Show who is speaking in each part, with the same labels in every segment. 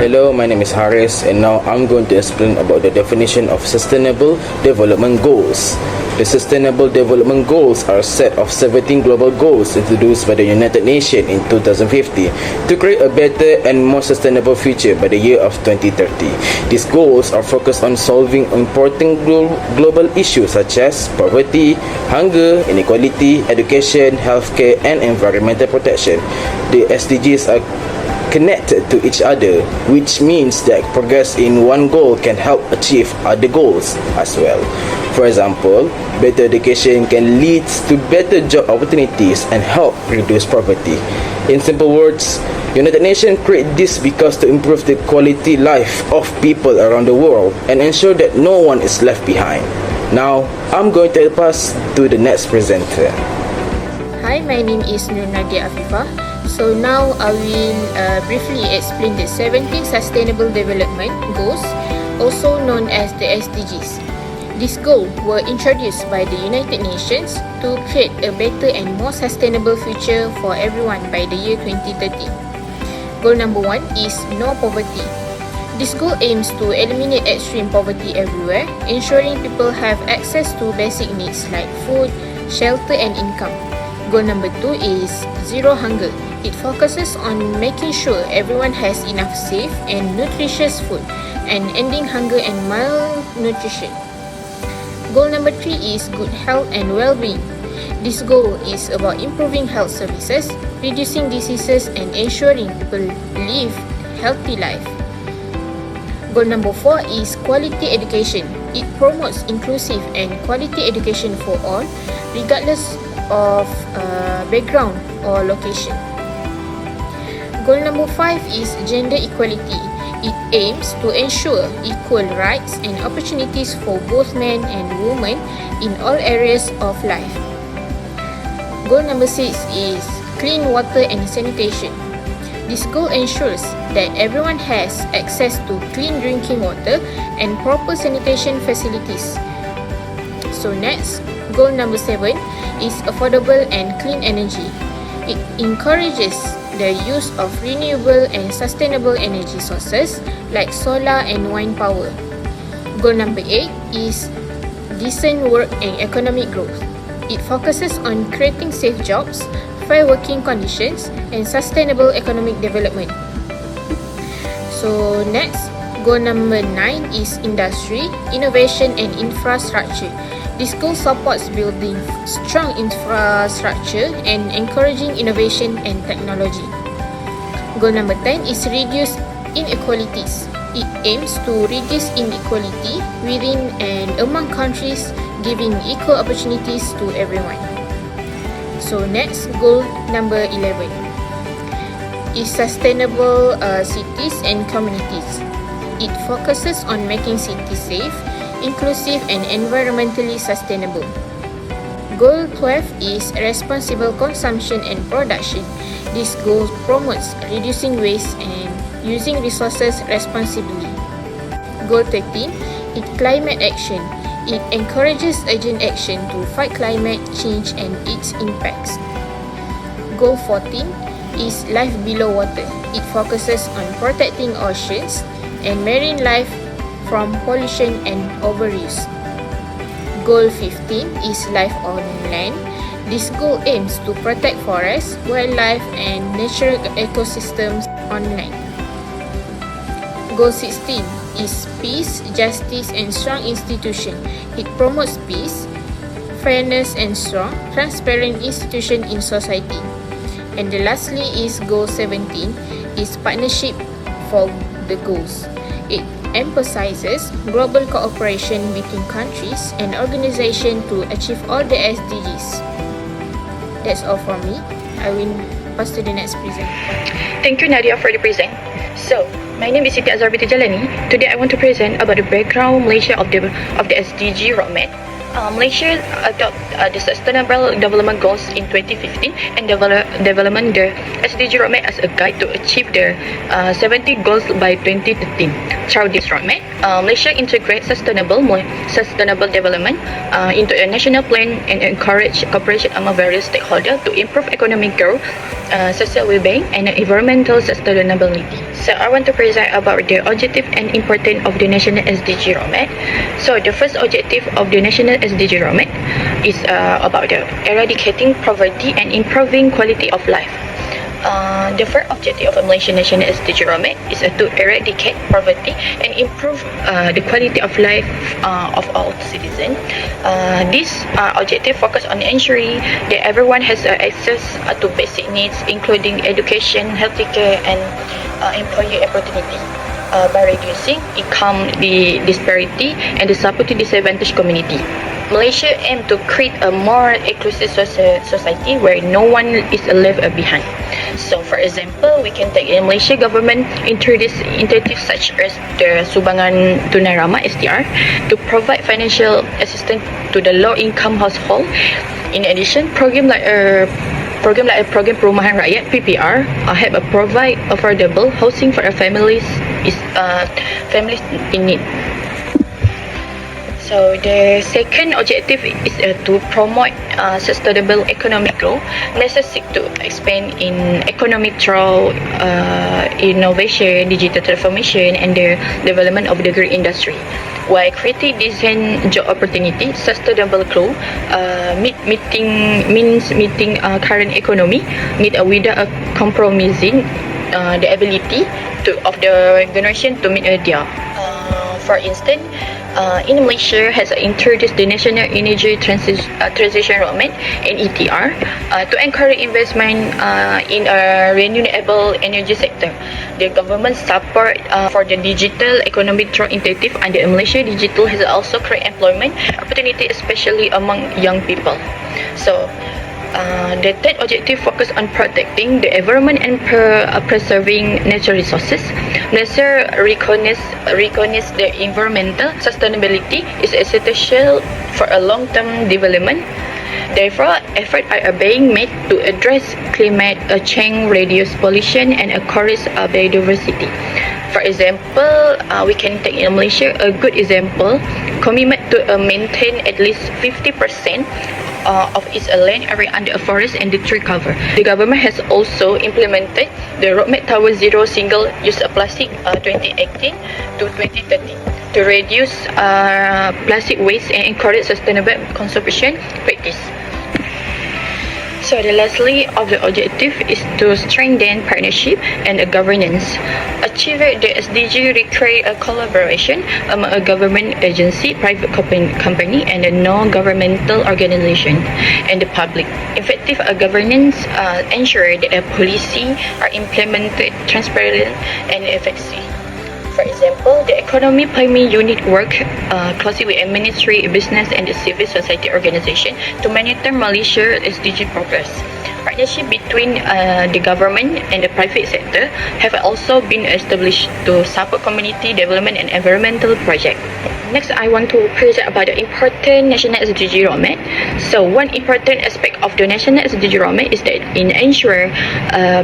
Speaker 1: Hello, my name is Haris, and now I'm going to explain about the definition of Sustainable Development Goals. The Sustainable Development Goals are a set of 17 global goals introduced by the United Nations in 2050 to create a better and more sustainable future by the year of 2030. These goals are focused on solving important global issues such as poverty, hunger, inequality, education, healthcare, and environmental protection. The SDGs are connected to each other, which means that progress in one goal can help achieve other goals as well. For example, better education can lead to better job opportunities and help reduce poverty. In simple words, United Nations create this because to improve the quality life of people around the world and ensure that no one is left behind. Now, I'm going to pass to the next presenter.
Speaker 2: Hi, my name is NADIA AFIFAH. So now I will briefly explain the 17 Sustainable Development Goals, also known as the SDGs. These goals were introduced by the United Nations to create a better and more sustainable future for everyone by the year 2030. Goal number 1 is no poverty. This goal aims to eliminate extreme poverty everywhere, ensuring people have access to basic needs like food, shelter, and income. Goal number 2 is zero hunger. It focuses on making sure everyone has enough safe and nutritious food and ending hunger and malnutrition. Goal number 3 is good health and well-being. This goal is about improving health services, reducing diseases, and ensuring people live healthy life. Goal number 4 is quality education. It promotes inclusive and quality education for all, regardless of background or location. Goal number 5 is gender equality. It aims to ensure equal rights and opportunities for both men and women in all areas of life. Goal number 6 is clean water and sanitation. This goal ensures that everyone has access to clean drinking water and proper sanitation facilities. So next, goal number 7 is affordable and clean energy. It encourages the use of renewable and sustainable energy sources like solar and wind power. Goal number 8 is decent work and economic growth. It focuses on creating safe jobs, fair working conditions, and sustainable economic development. So next, goal number 9 is industry, innovation, and infrastructure. This goal supports building strong infrastructure and encouraging innovation and technology. Goal number 10 is reduce inequalities. It aims to reduce inequality within and among countries, giving equal opportunities to everyone. So next, goal number 11 is sustainable cities and communities. It focuses on making cities safe, inclusive, and environmentally sustainable. Goal 12 is responsible consumption and production. This goal promotes reducing waste and using resources responsibly. Goal 13 is climate action. It encourages urgent action to fight climate change and its impacts. Goal 14 is life below water. It focuses on protecting oceans and marine life from pollution and overuse. Goal 15 is life on land. This goal aims to protect forests, wildlife, and natural ecosystems on land. Goal 16 is peace, justice, and strong institution. It promotes peace, fairness, and strong, transparent institution in society. And lastly is goal 17 is partnership for the goals. It emphasizes global cooperation between countries and organizations to achieve all the SDGs. That's all from me. I will pass to the next presenter.
Speaker 3: Thank you, Nadia, for the present. So, my name is Nazurah Jalani. Today, I want to present about the background Malaysia of the SDG roadmap. Malaysia adopt the Sustainable Development Goals in 2015 and development the SDG roadmap as a guide to achieve the 70 goals by 2013. Through this roadmap, Malaysia integrates sustainable development into a national plan and encourage cooperation among various stakeholders to improve economic growth, social well-being, and environmental sustainability. So I want to present about the objective and importance of the National SDG Roadmap. So the first objective of the National SDG Roadmap is about the eradicating poverty and improving quality of life. The first objective of the Malaysian National SDG Roadmap is to eradicate poverty and improve the quality of life of all citizens. This objective focuses on ensuring that everyone has access to basic needs, including education, healthcare, and employee opportunity. By reducing income disparity and supporting disadvantaged community. Malaysia aims to create a more inclusive society where no one is left behind. So, for example, we can take in Malaysia government introduce initiatives such as the Sumbangan Tunai Ramah (STR) to provide financial assistance to the low-income household. In addition, program program Perumahan Rakyat (PPR) help provide affordable housing for families in need. So the second objective is to promote sustainable economic growth. Malaysia seek to expand in economic through innovation, digital transformation, and the development of the green industry. While creating decent job opportunity, sustainable growth meeting current economy need without compromising the ability of the generation to meet their. For instance, in Malaysia has introduced the National Energy Transition Roadmap (NETR) to encourage investment in a renewable energy sector. The government support for the digital economic through initiative under Malaysia Digital has also created employment opportunity, especially among young people. So. The third objective focus on protecting the environment and preserving natural resources. Malaysia recognize the environmental sustainability is essential for a long-term development. Therefore, efforts are being made to address climate change, reduce pollution, and encourage biodiversity. For example, we can take in Malaysia a good example, commitment to maintain at least 50% of its land area under a forest and the tree cover. The government has also implemented the roadmap towards zero single-use plastic 2018 to 2030 to reduce plastic waste and encourage sustainable consumption practice. So the lastly of the objective is to strengthen partnership and governance. Achieving the SDG require a collaboration among a government agency, private company, and a non-governmental organization and the public. Effective governance ensure that policy are implemented transparently and effectively. For example, the Economy Planning Unit work closely with ministry, business, and the civil society organization to monitor Malaysia SDG progress. Partnership between the government and the private sector have also been established to support community development and environmental projects. Next, I want to present about the important National SDG Roadmap. So, one important aspect of the National SDG Roadmap is that it ensures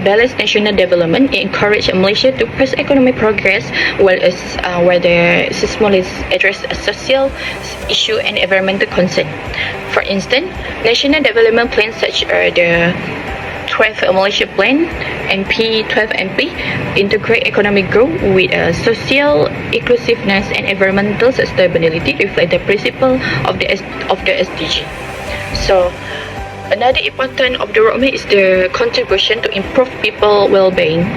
Speaker 3: balanced national development, it encourages Malaysia to pursue economic progress, whereas where the system address social issue and environmental concern. For instance, national development plans such as the 12th Malaysia Plan and P12MP integrate economic growth with social inclusiveness and environmental sustainability, reflect the principle of the SDG. So, another important of the roadmap is the contribution to improve people well-being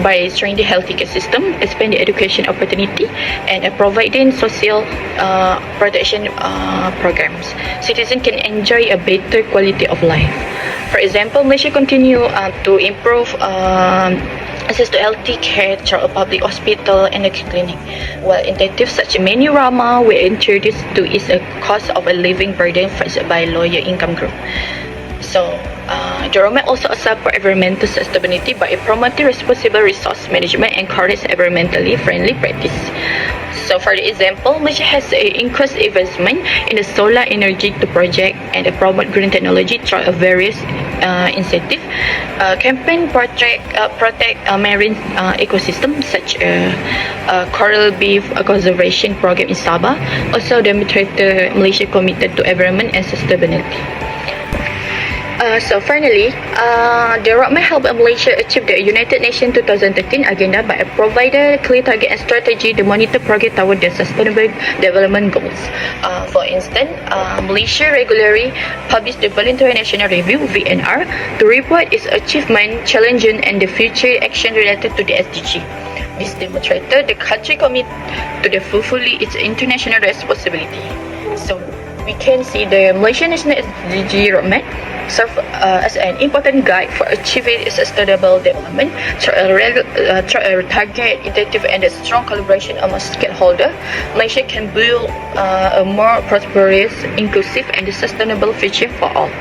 Speaker 3: by strengthening the healthcare system, expand the education opportunity, and providing social protection programs. Citizens can enjoy a better quality of life. For example, Malaysia continue to improve access to healthy care through a public hospital and a clinic, while initiatives such as Menu Rama were introduced to ease a cost of a living burden faced by lower income group. So, the roadmap also support environmental sustainability by promoting responsible resource management and encourage environmentally friendly practice. So, for example, Malaysia has increased investment in the solar energy project and promote green technology through various incentives. Campaign protect marine ecosystem such as coral reef conservation program in Sabah also demonstrate Malaysia committed to environment and sustainability. So finally, the roadmap helped Malaysia achieve the United Nations 2013 agenda by providing clear target and strategy to monitor progress toward the Sustainable Development Goals. For instance, Malaysia regularly published the Voluntary National Review (VNR) to report its achievement, challenges, and the future action related to the SDG. This demonstrated the country committed to fulfilling its international responsibility. So we can see the Malaysian National SDG roadmap serve as an important guide for achieving sustainable development through a target, initiative, and a strong collaboration among stakeholders. Malaysia can build a more prosperous, inclusive, and sustainable future for all.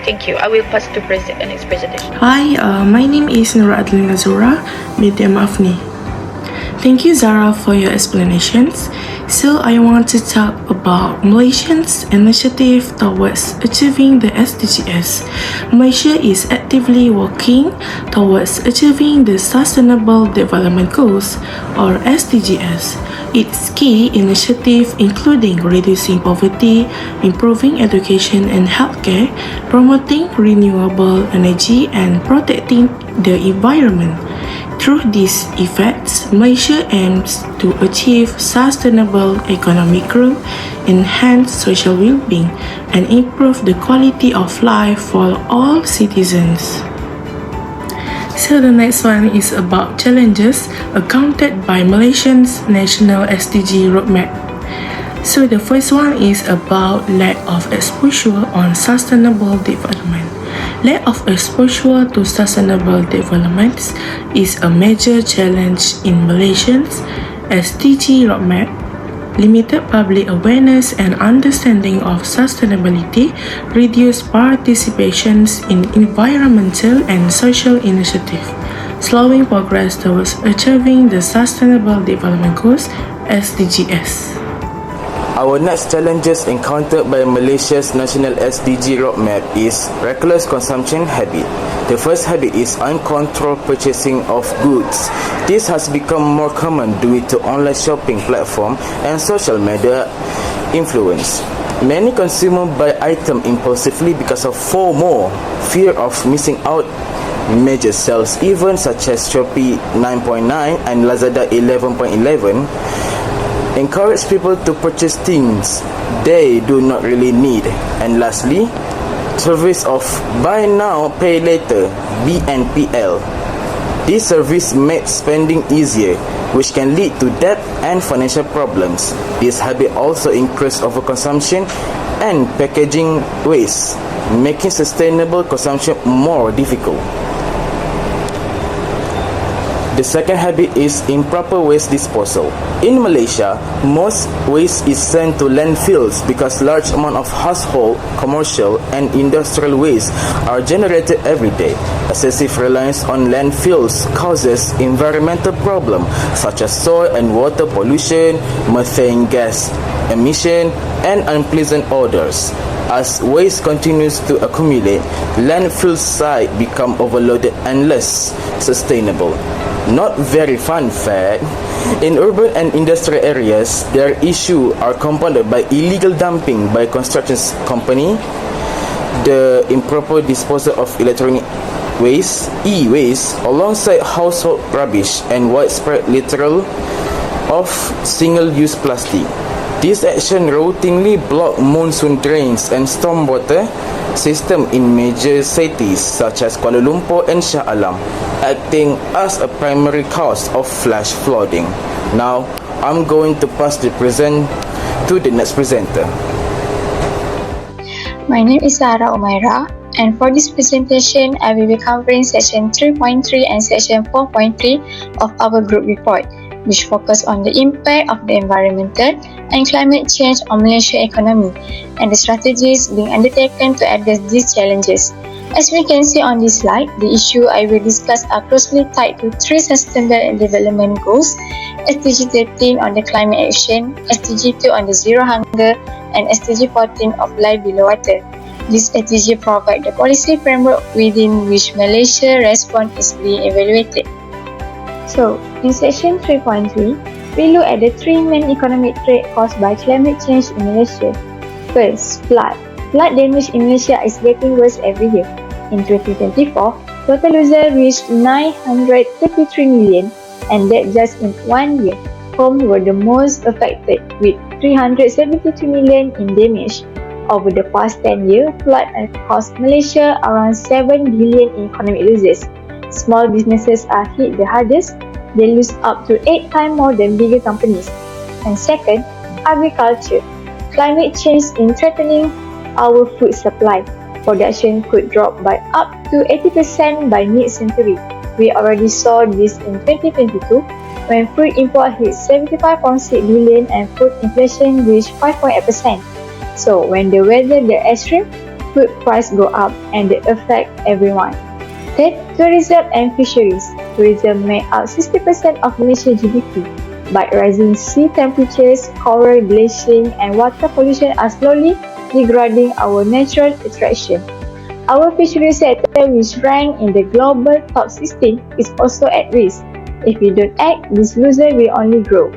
Speaker 3: Thank you. I will pass to the next presentation.
Speaker 4: Hi, my name is Nurul Nazurah, medium AFNI. Thank you, Zahra, for your explanations. So I want to talk about Malaysia's initiative towards achieving the SDGs. Malaysia is actively working towards achieving the Sustainable Development Goals, or SDGs. Its key initiatives including reducing poverty, improving education and healthcare, promoting renewable energy, and protecting the environment. Through these efforts, Malaysia aims to achieve sustainable economic growth, enhance social well-being, and improve the quality of life for all citizens. So the next one is about challenges accounted by Malaysia's national SDG roadmap. So the first one is about lack of exposure on sustainable development. Lack of exposure to sustainable development is a major challenge in Malaysia's SDG roadmap. Limited public awareness and understanding of sustainability reduce participations in environmental and social initiatives, slowing progress towards achieving the Sustainable Development Goals (SDGs).
Speaker 1: Our next challenges encountered by Malaysia's national SDG roadmap is reckless consumption habit. The first habit is uncontrolled purchasing of goods. This has become more common due to online shopping platform and social media influence. Many consumers buy items impulsively because of FOMO, fear of missing out major sales events such as Shopee 9.9 and Lazada 11.11. Encourage people to purchase things they do not really need. And lastly, service of buy now pay later (BNPL). This service makes spending easier, which can lead to debt and financial problems. This habit also increases overconsumption and packaging waste, making sustainable consumption more difficult. The second habit is improper waste disposal. In Malaysia, most waste is sent to landfills because large amount of household, commercial, and industrial waste are generated every day. Excessive reliance on landfills causes environmental problems such as soil and water pollution, methane gas emission, and unpleasant odors. As waste continues to accumulate, landfill sites become overloaded and less sustainable. Not very fun fact, in urban and industrial areas, their issues are compounded by illegal dumping by construction company, the improper disposal of electronic waste, e-waste, alongside household rubbish and widespread litter of single-use plastic. This action routinely block monsoon drains and stormwater system in major cities such as Kuala Lumpur and Shah Alam, acting as a primary cause of flash flooding. Now, I'm going to pass the present to the next presenter.
Speaker 5: My name is UMAIRAH, and for this presentation, I will be covering section 3.3 and section 4.3 of our group report, which focus on the impact of the environmental and climate change on Malaysian economy and the strategies being undertaken to address these challenges. As we can see on this slide, the issue I will discuss are closely tied to three Sustainable Development Goals: SDG 13 on the climate action, SDG 2 on the zero hunger, and SDG 14 of life below water. This SDG provide the policy framework within which Malaysia's response is being evaluated. So, in section 3.3, we look at the three main economic threats caused by climate change in Malaysia. First, flood. Flood damage in Malaysia is getting worse every year. In 2024, total losses reached 933 million, and that just in 1 year. Homes were the most affected, with 372 million in damage. Over the past 10 years, flood has cost Malaysia around 7 billion in economic losses. Small businesses are hit the hardest. They lose up to 8 times more than bigger companies. And second, agriculture. Climate change is threatening our food supply. Production could drop by up to 80% by mid-century. We already saw this in 2022 when food import hit 75.6 billion and food inflation reached 5.8%. So when the weather gets extreme, food price go up and they affect everyone. Third, tourism and fisheries. Tourism make up 60% of Malaysia's GDP. But rising sea temperatures, coral bleaching and water pollution are slowly degrading our natural attraction. Our fisheries sector, which rank in the global top 16, is also at risk. If we don't act, this loser will only grow.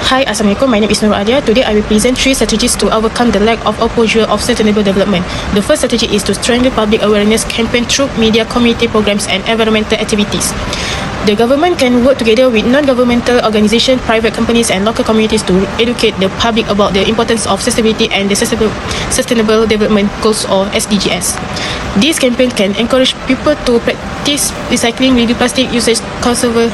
Speaker 6: Hi, Assalamualaikum. My name is Nurul. Today I will present 3 strategies to overcome the lack of exposure of sustainable development. The first strategy is to strengthen public awareness campaign through media, community programs and environmental activities. The government can work together with non-governmental organizations, private companies and local communities to educate the public about the importance of sustainability and the Sustainable Development Goals or SDGs. This campaign can encourage people to practice recycling, reduce plastic usage, conserve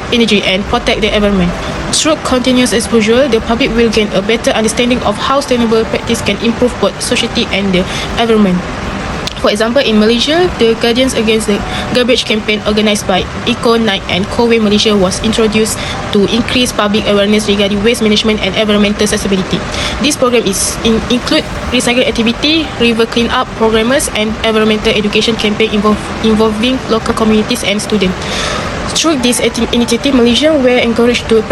Speaker 6: energy and protect the environment. Through continuous exposure, the public will gain a better understanding of how sustainable practice can improve both society and the environment. For example, in Malaysia, the Guardians Against the Garbage campaign organised by Eco Night and Co-Way Malaysia was introduced to increase public awareness regarding waste management and environmental sustainability. This program include recycling activity, river clean-up programmers and environmental education campaign involving local communities and students. Through this initiative, Malaysians were encouraged to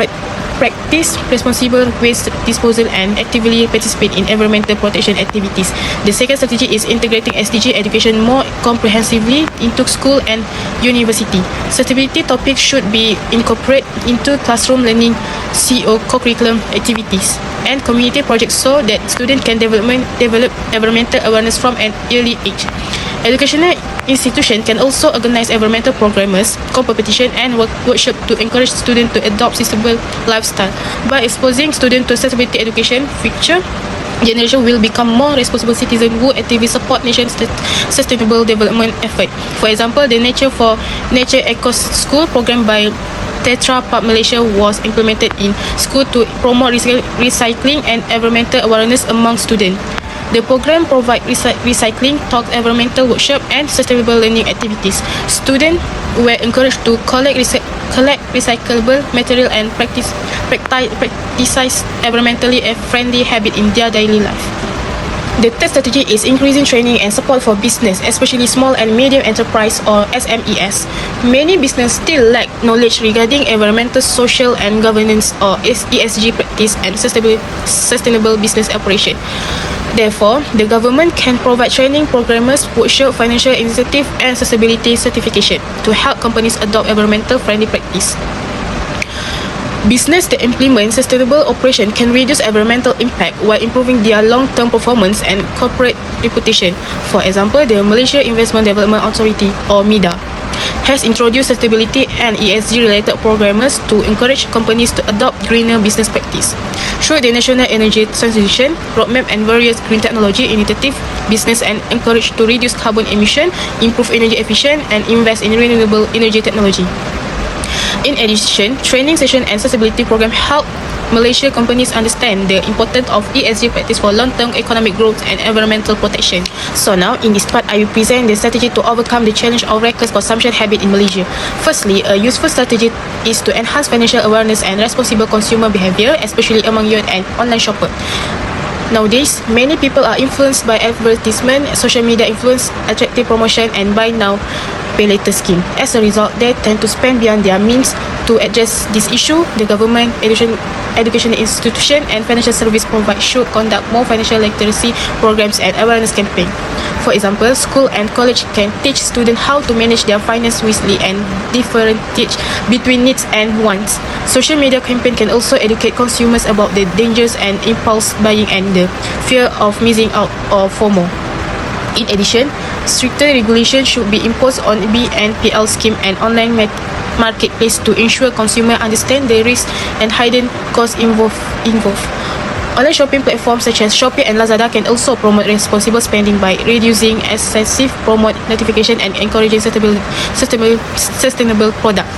Speaker 6: practice responsible waste disposal and actively participate in environmental protection activities. The second strategy is integrating SDG education more comprehensively into school and university. Sustainability topics should be incorporated into classroom learning, co-curriculum activities and community projects so that students can develop environmental awareness from an early age. Educational institutions can also organize environmental programs, competition and workshops to encourage students to adopt sustainable lifestyle. By exposing students to sustainability education, future generation will become more responsible citizens who actively support nation's sustainable development effort. For example, the Nature for Nature Eco School program by Tetra Pak Malaysia was implemented in school to promote recycling and environmental awareness among students. The program provides recycling talks, environmental workshop and sustainable learning activities. Students were encouraged to collect recyclable material and practice environmentally friendly habits in their daily life. The third strategy is increasing training and support for business, especially small and medium enterprise or SMEs. Many businesses still lack knowledge regarding environmental, social and governance or ESG practice and sustainable business operation. Therefore, the government can provide training programs, workshop, financial incentive and sustainability certification to help companies adopt environmental friendly practice. Business that implement sustainable operation can reduce environmental impact while improving their long-term performance and corporate reputation. For example, the Malaysia Investment Development Authority or MIDA has introduced sustainability and ESG-related programs to encourage companies to adopt greener business practice. Through the National Energy Transition Roadmap and various green technology initiatives, business are encouraged to reduce carbon emission, improve energy efficiency, and invest in renewable energy technology. In addition, training session and sustainability program help Malaysia companies understand the importance of ESG practice for long-term economic growth and environmental protection. So now, in this part, I will present the strategy to overcome the challenge of reckless consumption habit in Malaysia. Firstly, a useful strategy is to enhance financial awareness and responsible consumer behavior, especially among youth and online shoppers. Nowadays, many people are influenced by advertisement, social media influence, attractive promotion and buy now, pay later scheme. As a result, they tend to spend beyond their means. To address this issue, the government, educational institution and financial service providers should conduct more financial literacy programs and awareness campaign. For example, school and college can teach students how to manage their finance wisely and differentiate between needs and wants. Social media campaign can also educate consumers about the dangers and impulse buying and the fear of missing out or FOMO. In addition, stricter regulation should be imposed on BNPL scheme and online marketplace to ensure consumers understand the risks and hidden costs involved. Online shopping platforms such as Shopee and Lazada can also promote responsible spending by reducing excessive promote notification and encouraging sustainable product.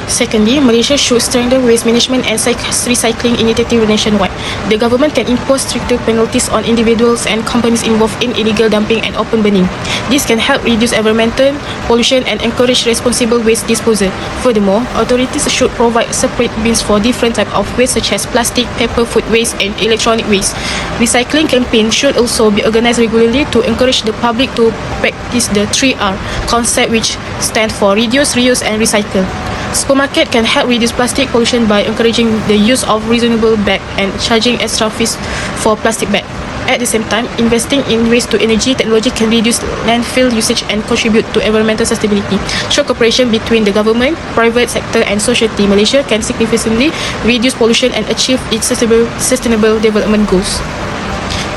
Speaker 6: Secondly, Malaysia should strengthen waste management and recycling initiative nationwide. The government can impose stricter penalties on individuals and companies involved in illegal dumping and open burning. This can help reduce environmental pollution and encourage responsible waste disposal. Furthermore, authorities should provide separate bins for different types of waste such as plastic, paper, food waste and electronic waste. Recycling campaigns should also be organised regularly to encourage the public to practice the 3R concept, which stands for reduce, reuse and recycle. Supermarket can help reduce plastic pollution by encouraging the use of reusable bag and charging extra fees for plastic bag. At the same time, investing in waste-to-energy technology can reduce landfill usage and contribute to environmental sustainability. Through cooperation between the government, private sector and society, Malaysia can significantly reduce pollution and achieve its sustainable development goals.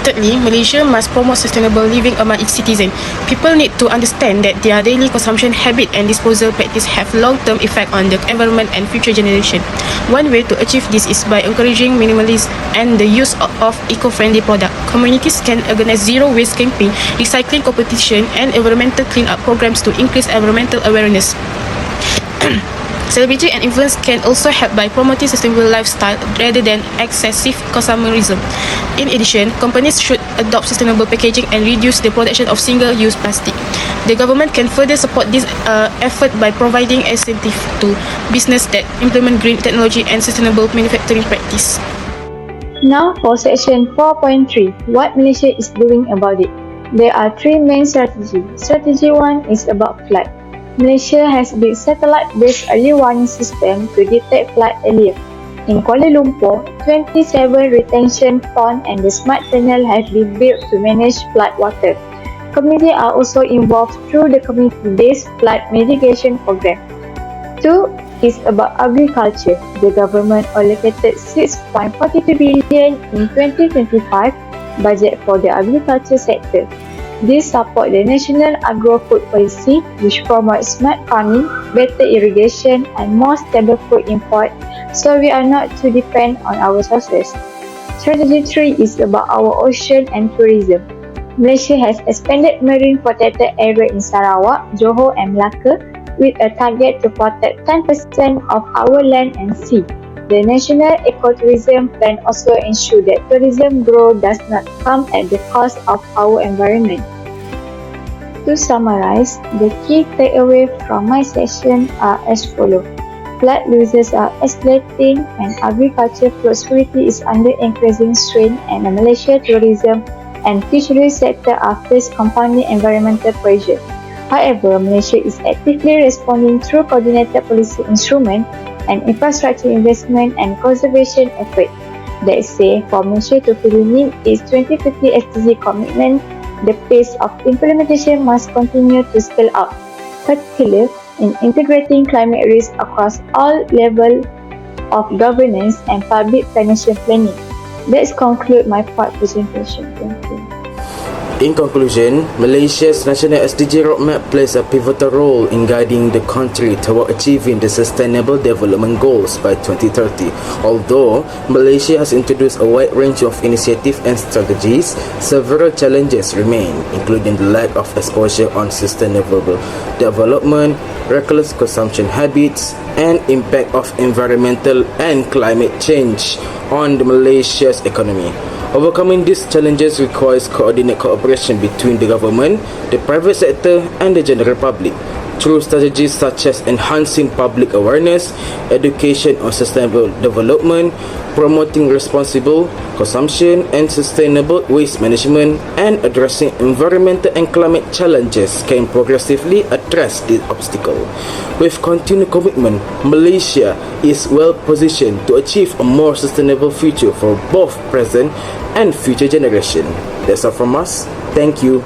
Speaker 6: Thirdly, Malaysia must promote sustainable living among its citizens. People need to understand that their daily consumption habit and disposal practice have long-term effect on the environment and future generation. One way to achieve this is by encouraging minimalism and the use of eco-friendly products. Communities can organize zero waste campaign, recycling competition and environmental clean-up programs to increase environmental awareness. Celebrity and influence can also help by promoting sustainable lifestyle rather than excessive consumerism. In addition, companies should adopt sustainable packaging and reduce the production of single-use plastic. The government can further support this effort by providing incentive to business that implement green technology and sustainable manufacturing practice.
Speaker 5: Now for section 4.3, what Malaysia is doing about it. There are three main strategies. Strategy 1 is about flood. Malaysia has built satellite-based early warning system to detect flood earlier. In Kuala Lumpur, 27 retention ponds and the smart tunnel have been built to manage flood water. Communities are also involved through the community-based flood mitigation program. 2 is about agriculture. The government allocated 6.42 billion in 2025 budget for the agriculture sector. This supports the National Agro-Food Policy, which promotes smart farming, better irrigation and more stable food import, so we are not too dependent on our sources. Strategy 3 is about our ocean and tourism. Malaysia has expanded marine protected area in Sarawak, Johor and Melaka with a target to protect 10% of our land and sea. The National Ecotourism Plan also ensures that tourism growth does not come at the cost of our environment. To summarize, the key takeaways from my session are as follows. Flood losses are escalating and agriculture prosperity is under increasing strain, and the Malaysia tourism and fisheries sector are facing compounding environmental pressure. However, Malaysia is actively responding through coordinated policy instruments and infrastructure investment and conservation effort. That said, for Malaysia to fully meet its 2050 SDG commitment, the pace of implementation must continue to scale up, particularly in integrating climate risk across all levels of governance and public financial planning. Let's conclude my part presentation. Thank you.
Speaker 1: In conclusion, Malaysia's national SDG roadmap plays a pivotal role in guiding the country toward achieving the Sustainable Development Goals by 2030. Although Malaysia has introduced a wide range of initiatives and strategies, several challenges remain, including the lack of exposure on sustainable development, reckless consumption habits, and impact of environmental and climate change on Malaysia's economy. Overcoming these challenges requires coordinated cooperation between the government, the private sector and the general public through strategies such as enhancing public awareness, education on sustainable development, promoting responsible consumption and sustainable waste management, and addressing environmental and climate challenges can progressively address this obstacle. With continued commitment, Malaysia is well positioned to achieve a more sustainable future for both present and future generations. That's all from us. Thank you.